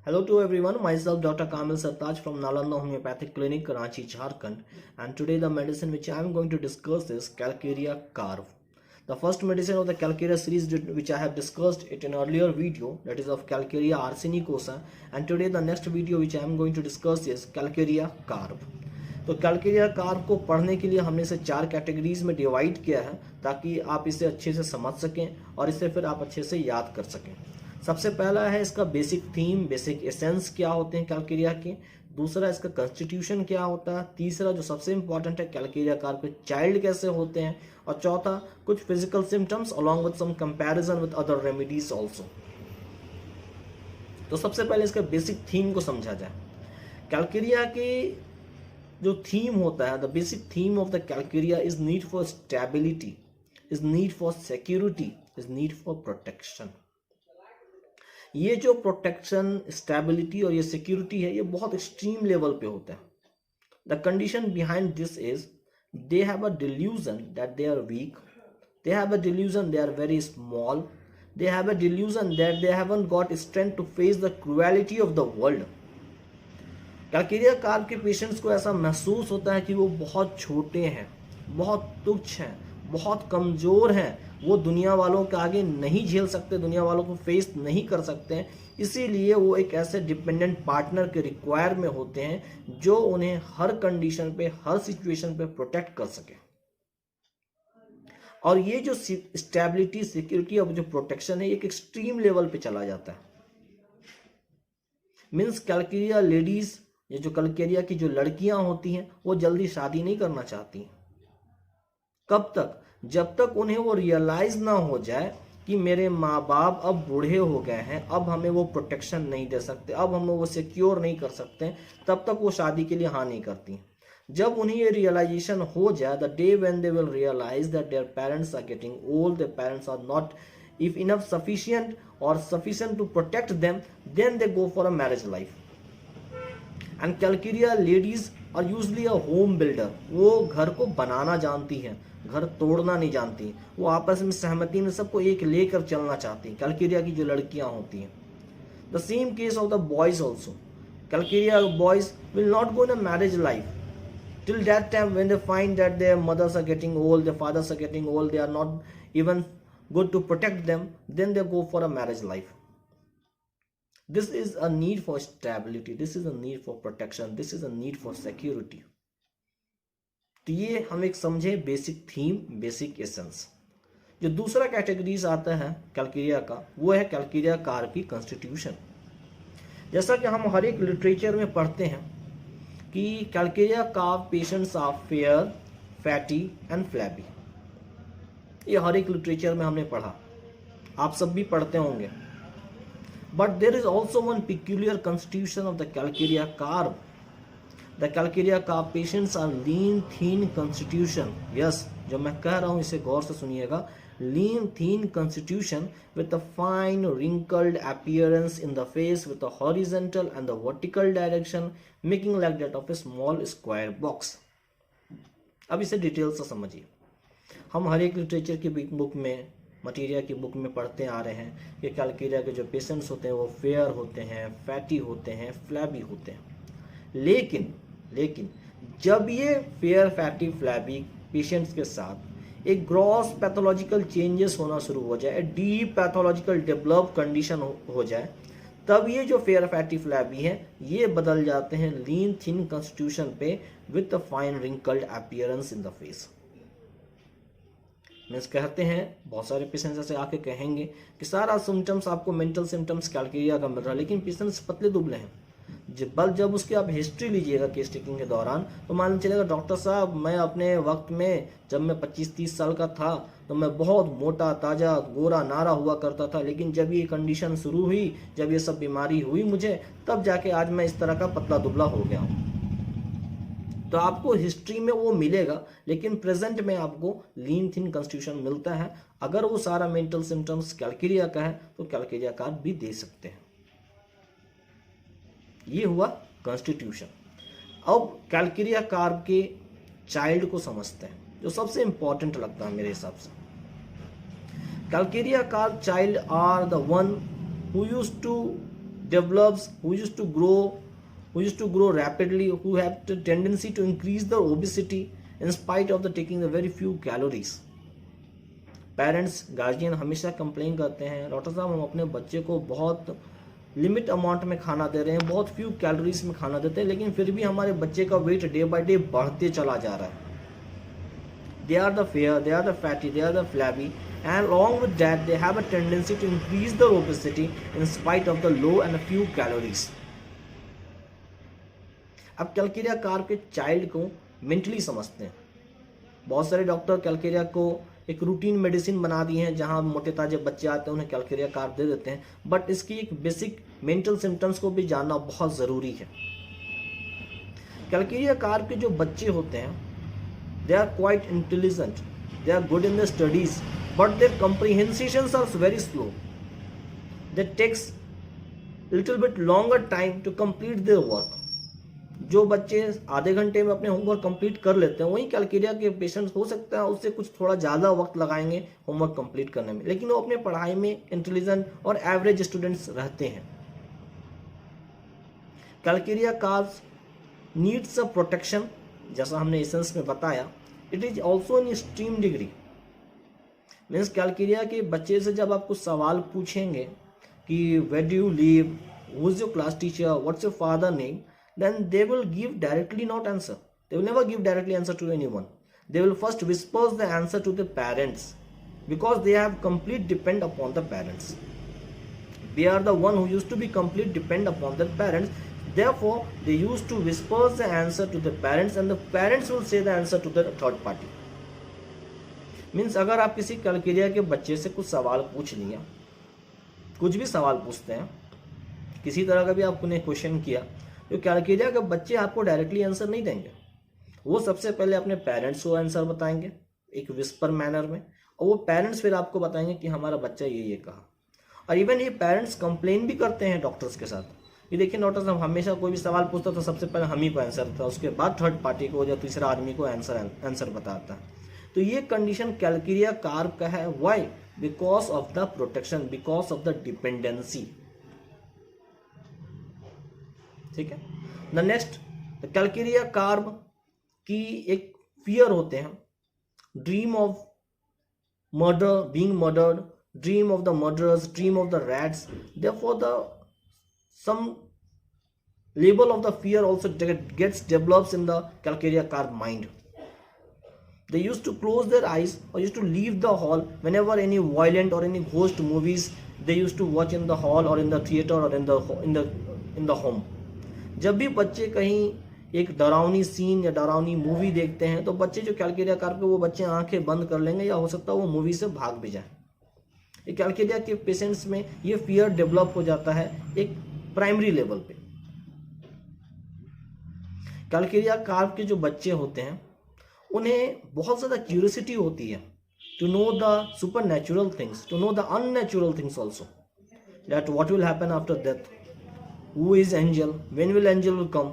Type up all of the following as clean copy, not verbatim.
Hello to everyone, myself Dr. Kamil Sartaj from Nalanda Homeopathic Clinic, Karachi, Jharkhand, and today the medicine which I am going to discuss is Calcarea Carve. The first medicine of the Calcarea series which I have discussed it in earlier video, that is of Calcarea arsenicosa, and today the next video which I am going to discuss is Calcarea Carve. तो Calcarea carb को पढ़ने के लिए हमने इसे 4 categories में divide किया है ताकि आप इसे अच्छे से समझ सकें और इसे फिर आप अच्छे से याद कर सकें। सबसे पहला है इसका बेसिक थीम, बेसिक एसेंस क्या होते हैं कैलकेरिया के। दूसरा इसका कॉन्स्टिट्यूशन क्या होता है। तीसरा जो सबसे इंपॉर्टेंट है कैलकेरिया कार्ब के चाइल्ड कैसे होते हैं। और चौथा कुछ physical symptoms along with some comparison with other remedies also. तो सबसे पहले इसका बेसिक थीम को समझा जाए। कैलकेरिया के जो थीम होता है, the basic theme of the Calcarea is need for stability, is need for security, is need for protection. ये जो प्रोटेक्शन, स्टेबिलिटी और ये सिक्योरिटी है, ये बहुत एक्सट्रीम लेवल पे होता है। The condition behind this is they have a delusion that they are weak, they have a delusion they are very small, they have a delusion that they haven't got strength to face the cruelty of the world. Calcarea carb के patients को ऐसा महसूस होता है कि वो बहुत छोटे हैं, बहुत तुच्छ हैं, बहुत कमज़ोर हैं, वो दुनिया वालों के आगे नहीं झेल सकते, दुनिया वालों को फेस नहीं कर सकते हैं। इसीलिए वो एक ऐसे डिपेंडेंट पार्टनर के रिक्वायर में होते हैं जो उन्हें हर कंडीशन पे, हर सिचुएशन पे प्रोटेक्ट कर सके। और ये जो स्टेबिलिटी, सिक्योरिटी और जो प्रोटेक्शन है, एक एक्सट्रीम लेवल पे चला जाता है। मीन्स कैलकेरिया लेडीज, ये जो कैलकेरिया की जो लड़कियां होती हैं, वो जल्दी शादी नहीं करना चाहती। कब तक? जब तक उन्हें वो रियलाइज ना हो जाए कि मेरे माँ बाप अब बूढ़े हो गए हैं, अब हमें वो प्रोटेक्शन नहीं दे सकते, अब हमें वो सिक्योर नहीं कर सकते, तब तक वो शादी के लिए हाँ नहीं करती। जब उन्हें ये रियलाइजेशन हो जाए, the day when they will realize that their parents are getting old, their parents are not if enough sufficient or sufficient to protect them, then they go for a marriage life. And Calcarea ladies are usually a home builder. वो घर को बनाना जानती हैं, घर तोड़ना नहीं जानती। वो आपस में सहमति में सबको एक लेकर चलना चाहती हैं, कैलकेरिया की जो लड़कियां होती हैं। The same case of the boys also. Calcarea boys will not go in a marriage life till that time when they find that their mothers are getting old, their fathers are getting old, they are not even good to protect them, then they go for a marriage life. This is a need for stability, this is a need for protection, this is a need for security. तो ये हम एक समझे basic theme, basic essence. जो दूसरा categories आता है Calcarea का, वो है कैलकेरिया कार्ब की कॉन्स्टिट्यूशन। जैसा कि हम हर एक लिटरेचर में पढ़ते हैं कि calcarea carb patients are fair, fatty and flabby. ये हर एक लिटरेचर में हमने पढ़ा, आप सब भी पढ़ते होंगे। But there is also one peculiar constitution of the calcarea carb. The calcarea carb patients are lean thin constitution. Yes, जो मैं कह रहा हूं इसे गौर से सुनिएगा। Lean thin constitution with a fine wrinkled appearance in the face with the horizontal and the vertical direction making like that of a small square box. अब इसे डिटेल से समझिए। हम हर एक लिटरेचर की बुक में, मटीरिया की बुक में पढ़ते आ रहे हैं कि कैलकेरिया के जो पेशेंट्स होते हैं वो फेयर होते हैं, फैटी होते हैं, फ्लैबी होते हैं। लेकिन जब ये फेयर, फैटी, फ्लैबी पेशेंट्स के साथ एक ग्रॉस पैथोलॉजिकल चेंजेस होना शुरू हो जाए, डीप पैथोलॉजिकल डेवलप कंडीशन हो जाए, तब ये जो फेयर, फैटी, फ्लैबी है, ये बदल जाते हैं लीन थिन कॉन्स्टिट्यूशन पे with the fine wrinkled appearance in the face. Means कहते हैं, बहुत सारे पेशेंट्स ऐसे आके कहेंगे कि सारा सिम्टम्स आपको मेंटल सिम्टम्स कैलकेरिया का मिल रहा है, लेकिन पेशेंट्स पतले दुबले हैं। जब उसकी आप हिस्ट्री लीजिएगा केस टेकिंग के दौरान, तो मालूम चलेगा डॉक्टर साहब, मैं अपने वक्त में जब मैं 25-30 साल का था तो मैं बहुत मोटा, ताज़ा, गोरा, नारा हुआ करता था, लेकिन जब ये कंडीशन शुरू हुई, जब ये सब बीमारी हुई मुझे, तब जाके आज मैं इस तरह का पतला दुबला हो गया हूँ। तो आपको हिस्ट्री में वो मिलेगा, लेकिन प्रेजेंट में आपको लीन थिन कॉन्स्टिट्यूशन मिलता है। अगर वो सारा मेंटल सिम्टम्स कैलकेरिया का है तो कैलकेरिया कार्ब भी दे सकते हैं। ये हुआ कॉन्स्टिट्यूशन। अब कैलकेरिया कार्ब के चाइल्ड को समझते हैं, जो सबसे इंपॉर्टेंट लगता है मेरे हिसाब से। Calcarea carb child are the one who used to develops, who used to grow rapidly, who have the tendency to increase the obesity in spite of the taking the very few calories. Parents guardian हमेशा complain करते हैं, doctor साहब हम अपने बच्चे को बहुत limit amount में खाना दे रहे हैं, बहुत फ्यू कैलोरीज में खाना देते हैं, लेकिन फिर भी हमारे बच्चे का वेट डे बाय डे बढ़ते चला जा रहा है. They are the fair, they are the fatty, they are the flabby, and along with that they have a tendency to increase their obesity in spite of the low and a few calories. अब Calcarea carb के child को mentally समझते हैं. बहुत सारे doctor Calcarea को एक routine medicine बना दी हैं, जहां मोटे ताजे बच्चे आते हैं उन्हें कैलकेरिया कार्ब दे देते हैं, बट इसकी एक बेसिक मेंटल सिम्टम्स को भी जानना बहुत ज़रूरी है. कैलकेरिया कार्ब के जो बच्चे होते हैं, they are quite intelligent, they are good in the studies, but their comprehensions are very slow. That takes little bit longer time to complete their work. जो बच्चे आधे घंटे में अपने होमवर्क कंप्लीट कर लेते हैं, वहीं कैलकेरिया के पेशेंट्स हो सकता है उससे कुछ थोड़ा ज़्यादा वक्त लगाएंगे होमवर्क कंप्लीट करने में, लेकिन वो अपने पढ़ाई में इंटेलिजेंट और एवरेज स्टूडेंट्स रहते हैं. Calcarea carbs needs a protection, जैसा हमने एसेंस में बताया. It is also in extreme degree. Means calcarea के बच्चे से जब आप कुछ सवाल पूछेंगे कि where do you live, who is your class teacher, what's your father name, then they will give directly not answer. They will never give directly answer to anyone. They will first whisper the answer to the parents, because they have complete depend upon the parents. They are the one who used to be complete depend upon their parents. Therefore, they used to whisper the answer to the parents, and the parents will say the answer to the third party. Means अगर आप किसी Calcarea के बच्चे से कुछ सवाल पूछ लिया, कुछ भी सवाल पूछते हैं, किसी तरह का भी आपने क्वेश्चन किया, तो कैलकेरिया के बच्चे आपको डायरेक्टली आंसर नहीं देंगे. वो सबसे पहले अपने पेरेंट्स को आंसर बताएंगे एक विस्पर मैनर में, और वो पेरेंट्स फिर आपको बताएंगे कि हमारा बच्चा ये कहा. और इवन ये पेरेंट्स कंप्लेन भी करते हैं डॉक्टर्स के साथ. ये देखिए डॉक्टर साहब हमेशा कोई भी सवाल पूछता तो सबसे पहले हम ही को आंसर देता, उसके बाद थर्ड पार्टी को या तीसरा आदमी को आंसर बताता है. तो ये कंडीशन कैलकेरिया कार्ब का है. Why? Because of the protection, because of the dependency. ठीक है. द नेक्स्ट, कैलकेरिया कार्ब की एक फियर होते हैं. Dream of murder, being murdered, dream of the murderers, dream of the rats. Therefore the some level of the fear also gets develops in the calcaria carb mind. They used to close their eyes or used to leave the hall whenever any violent or any ghost movies they used to watch in the hall or in the theater or in the home. जब भी बच्चे कहीं एक डरावनी scene या डरावनी movie देखते हैं, तो बच्चे जो कैलकेरिया कार्ब के, वो बच्चे आंखें बंद कर लेंगे, या हो सकता है वो मूवी से भाग भी जाए. ये कैलकेरिया के पेशेंट्स में ये फियर डेवलप हो जाता है एक प्राइमरी लेवल पे. कैलकेरिया कार्ब के जो बच्चे होते हैं उन्हें बहुत ज़्यादा क्यूरियोसिटी होती है to know the super natural things, to know the unnatural things also. That what will happen after death, Who is angel? When will angel will come?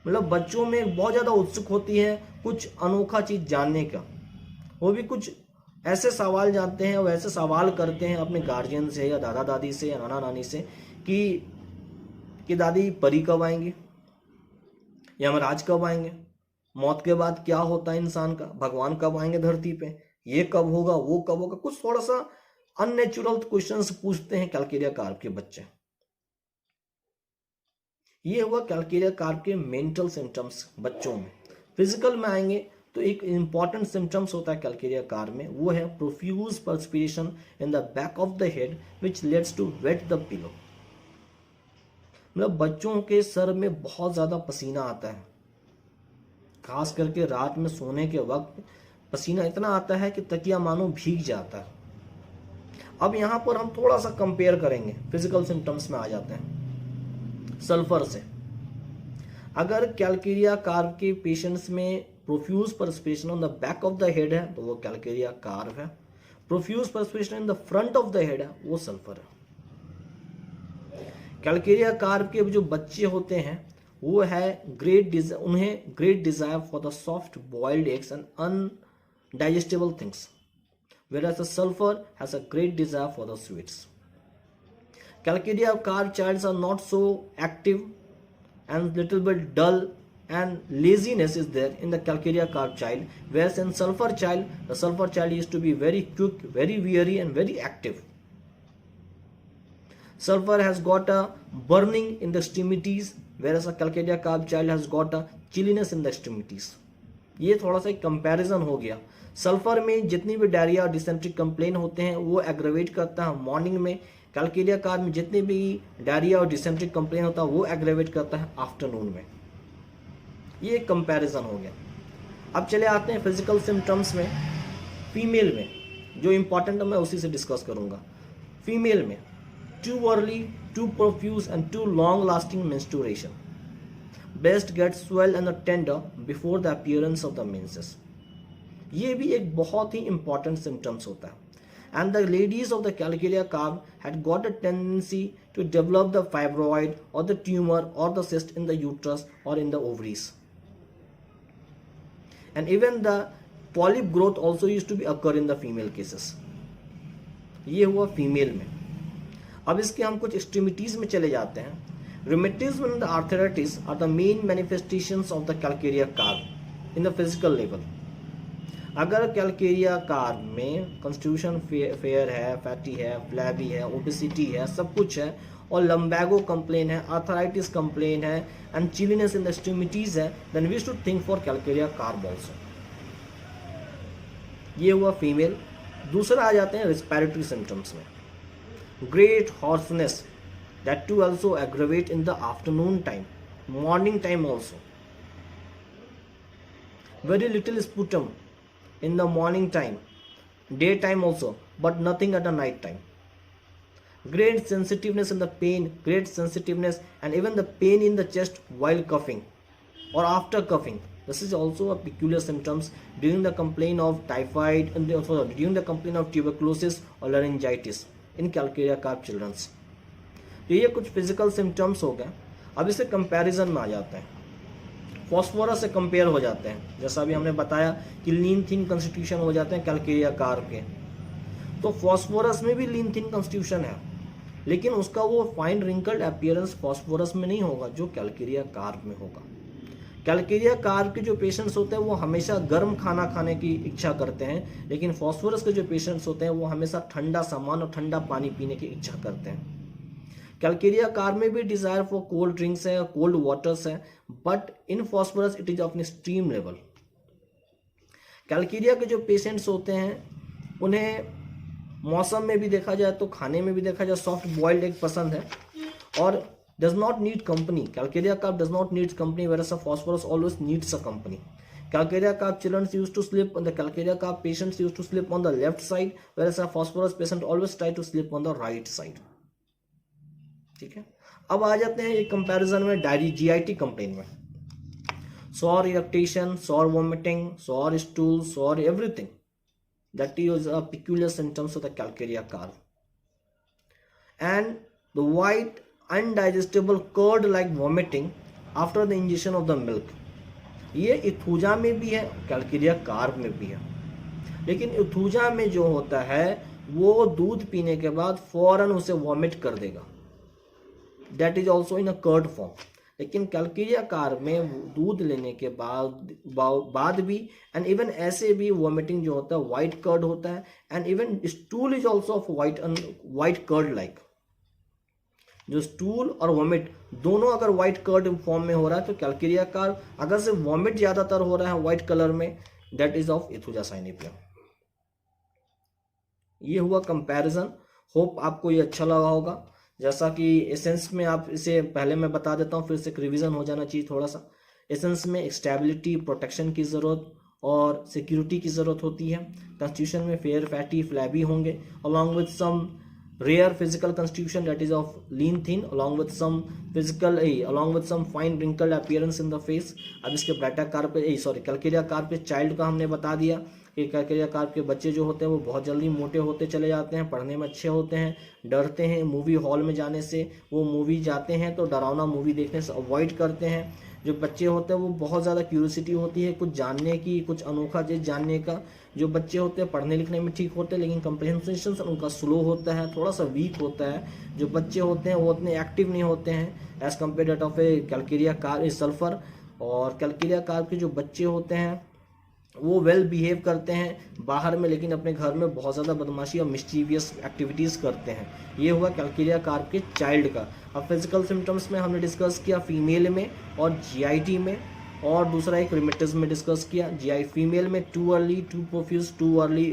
मतलब बच्चों में बहुत ज़्यादा उत्सुक होती है कुछ अनोखा चीज़ जानने का. वो भी कुछ ऐसे सवाल जानते हैं, वो ऐसे सवाल करते हैं अपने गार्जियन से या दादा दादी से या नाना नानी से कि दादी परी कब आएंगे, या यमराज कब आएंगे, मौत के बाद क्या होता है इंसान का, भगवान कब आएंगे धरती पे, ये कब होगा, वो कब होगा. कुछ थोड़ा सा अननेचुरल क्वेश्चंस पूछते हैं कैलकेरिया कार्ब के बच्चे. ये हुआ कैलकेरिया कार्ब के मेंटल सिम्टम्स बच्चों में. फिजिकल में आएंगे तो एक इंपॉर्टेंट सिम्टम्स होता है कैलकेरिया कार्ब में, वो है profuse perspiration in the back of the head which leads to wet the pillow. मतलब बच्चों के सर में बहुत ज़्यादा पसीना आता है, खास करके रात में सोने के वक्त पसीना इतना आता है कि तकिया मानो भीग जाता है. अब यहाँ पर हम थोड़ा सा कंपेयर करेंगे, फिजिकल सिम्टम्स में आ जाते हैं सल्फर से. अगर कैलकेरिया कार्ब के पेशेंट्स में profuse perspiration on the back of the head है तो वो कैलकेरिया कार्ब है. Profuse perspiration in the front of the head है वो सल्फर है. कैलकेरिया कार्ब के जो बच्चे होते हैं वो है उन्हें great desire for the soft boiled eggs and undigestable things, whereas the sulfur has a great desire for the sweets. Calcaria carp childs are not so active and little bit dull, and laziness is there in the Calcaria carp child, whereas in sulfur child, the sulfur child used to be very quick, very wary and very active. Sulfur has got a burning in the extremities, whereas a Calcaria carp child has got a chilliness in the extremities. ये थोड़ा सा एक comparison हो गया. Sulphur में जितनी भी diarrhoea और डिसेंट्री कंप्लेन होते हैं वो एग्रेवेट करता है मॉर्निंग में. कैलकेरिया कार्प में जितने भी डायरिया और डिसेंट्री कंप्लेन होता है वो एग्रेवेट करता है आफ्टरनून में. ये एक कंपैरिजन हो गया. अब चले आते हैं फिजिकल सिम्टम्स में. फीमेल में जो इंपॉर्टेंट है मैं उसी से डिस्कस करूंगा. फीमेल में too early, too profuse and too long lasting menstruation. Breast gets swell and tender before the appearance of the menses. ये भी एक बहुत ही इंपॉर्टेंट सिम्टम्स होता है. And the ladies of the Calcaria carp had got a tendency to develop the fibroid or the tumor or the cyst in the uterus or in the ovaries. And even the polyp growth also used to be occur in the female cases. ये हुआ female में. अब इसके हम कुछ extremities में चले जाते हैं. Rheumatism and the arthritis are the main manifestations of the Calcaria carp in the physical level. अगर कैलकेरिया कार्प में कॉन्स्टिट्यूशन फेयर है, फैटी है, फ्लैबी है, ओबेसिटी है, सब कुछ है, और लम्बैगो कंप्लेन है, आर्थराइटिस कंप्लेन है and chilliness in the extremities है, then we should think for calcarea carb also. ये हुआ फीमेल. दूसरा आ जाते हैं रिस्पिरेटरी सिम्टम्स में. Great hoarseness, that too also aggravate in the afternoon time, morning time also. Very little sputum in the morning time, daytime also, but nothing at the night time. Great sensitiveness in the pain, great sensitiveness and even the pain in the chest while coughing or after coughing. This is also a peculiar symptoms during the complaint of typhoid and during the complaint of tuberculosis or laryngitis in Calcaria carp children. ये कुछ physical symptoms हो गए. अब इसे comparison में आ जाते हैं. Phosphorus से कंपेयर हो जाते हैं. जैसा अभी हमने बताया कि लीन थिन कंस्टिट्यूशन हो जाते हैं कैलकेरिया कार्प के, तो फॉस्फोरस में भी लीन थिन कंस्टिट्यूशन है, लेकिन उसका वो फाइन रिंकल्ड अपीयरेंस फॉस्फोरस में नहीं होगा जो कैलकेरिया कार्प में होगा. कैलकेरिया कार्प के जो पेशेंट्स होते हैं वो हमेशा गर्म खाना खाने की इच्छा करते हैं, लेकिन फॉस्फोरस के जो पेशेंट्स होते हैं वो हमेशा ठंडा सामान और ठंडा पानी पीने की इच्छा करते हैं. कैलकेरिया कार्प में भी डिजायर फॉर कोल्ड ड्रिंक्स है, कोल्ड वाटर्स है, but in phosphorus it is of extreme level. Calcarea के जो पेशेंट्स होते हैं उन्हें मौसम में भी देखा जाए तो खाने में भी देखा जाए सॉफ्ट बॉइल्ड एग पसंद है और does not need company. Calcarea carp does not need company, whereas phosphorus always needs a company. Calcaria carp children used to sleep on the Calcaria carp patients used to sleep on the left side, whereas a phosphorus patient always try to sleep on the right side. ठीक है. अब आ जाते हैं एक comparison में GIT complain में. Sour eructation, sour vomiting, sour stool, sour everything, that is a peculiar symptoms of the Calcaria carp. And the white undigestible curd like vomiting after the ingestion of the milk. ये इथुजा में भी है, Calcarea carb में भी है, लेकिन इथुजा में जो होता है वो दूध पीने के बाद फौरन उसे वॉमिट कर देगा. That is also in a curd form. लेकिन कैलकेरिया कार्प में दूध लेने के बाद भी एंड इवन ऐसे भी वॉमिटिंग जो होता है व्हाइट कर्ड होता है, and even stool is also of white curd like. जो स्टूल और वॉमिट दोनों अगर व्हाइट कर्ड फॉर्म में हो रहा है तो कैलकेरिया कार्प. अगर से वॉमिट ज्यादातर हो रहा है व्हाइट कलर में, दैट इज ऑफ इथुजा साइनिपियम. ये हुआ कंपैरिजन. होप आपको ये अच्छा लगा होगा. जैसा कि एसेंस में आप इसे पहले मैं बता देता हूँ, फिर से रिवीजन हो जाना चाहिए थोड़ा सा. एसेंस में स्टेबिलिटी, प्रोटेक्शन की ज़रूरत और सिक्योरिटी की ज़रूरत होती है. कॉन्स्टिट्यूशन में फेयर, फैटी, फ्लैबी होंगे, along with some rare physical constitution that is of lean thin, along with some fine wrinkled appearance in the face. अब इसके ब्राटा कार्प कैलकेरिया कार्प के चाइल्ड का हमने बता दिया कि कैलकेरिया कार्प के बच्चे जो होते हैं वो बहुत जल्दी मोटे होते चले जाते हैं, पढ़ने में अच्छे होते हैं, डरते हैं मूवी हॉल में जाने से. वो मूवी जाते हैं तो डरावना मूवी देखने से अवॉइड करते हैं. जो बच्चे होते हैं वो बहुत ज़्यादा क्यूरियोसिटी होती है कुछ जानने की, कुछ अनोखा चीज़ जानने का। जो बच्चे होते हैं पढ़ने लिखने में ठीक होते हैं लेकिन कंप्रहेंशन उनका स्लो होता है, थोड़ा सा वीक होता है। जो बच्चे होते हैं वो उतने एक्टिव नहीं होते हैं as compare that of a calcarea carb sulphur. और कैलकेरिया कार्प के जो बच्चे होते हैं वो वेल बिहेव करते हैं बाहर में, लेकिन अपने घर में बहुत ज़्यादा बदमाशी और मिस्चीवियस एक्टिविटीज़ करते हैं। ये हुआ कैलकेरिया कार्प के चाइल्ड का। अब फिजिकल सिम्टम्स में हमने डिस्कस किया फीमेल में और जीआईटी में, और दूसरा एक रिमेटिज्म में डिस्कस किया। जीआई फीमेल में too early, too profuse, too early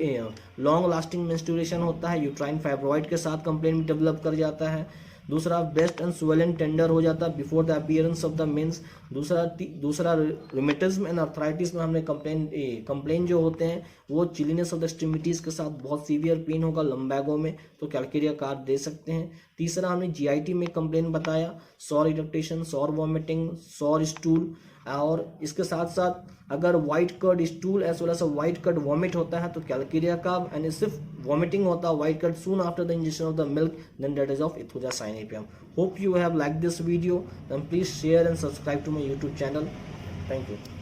long lasting menstruation होता है, यूट्राइन फाइब्रॉइड के साथ कंप्लेन डेवलप कर जाता है। दूसरा ब्रेस्ट एंड स्वेलन टेंडर हो जाता है before the appearance of the menses. दूसरा रिमेटिज्म एंड अर्थराइटिस में हमने कंप्लेन जो होते हैं वो चिलीनेस ऑफ द एक्सट्रीमिटीज के साथ बहुत सीवियर पेन होगा लंबैगो में, तो कैलकेरिया कार्प दे सकते हैं। तीसरा हमने जीआईटी में कंप्लेन बताया, sour irritation, sour vomiting, sour stool, और इसके साथ साथ अगर white curd stool as well as white curd vomit होता है तो कैलकेरिया कार्प, एंड सिर्फ वॉमिटिंग होता है white curd soon after the injection of the milk, then that is of aethusa cynapium. Hope you have like this video, then please share and subscribe to my YouTube channel. Thank you.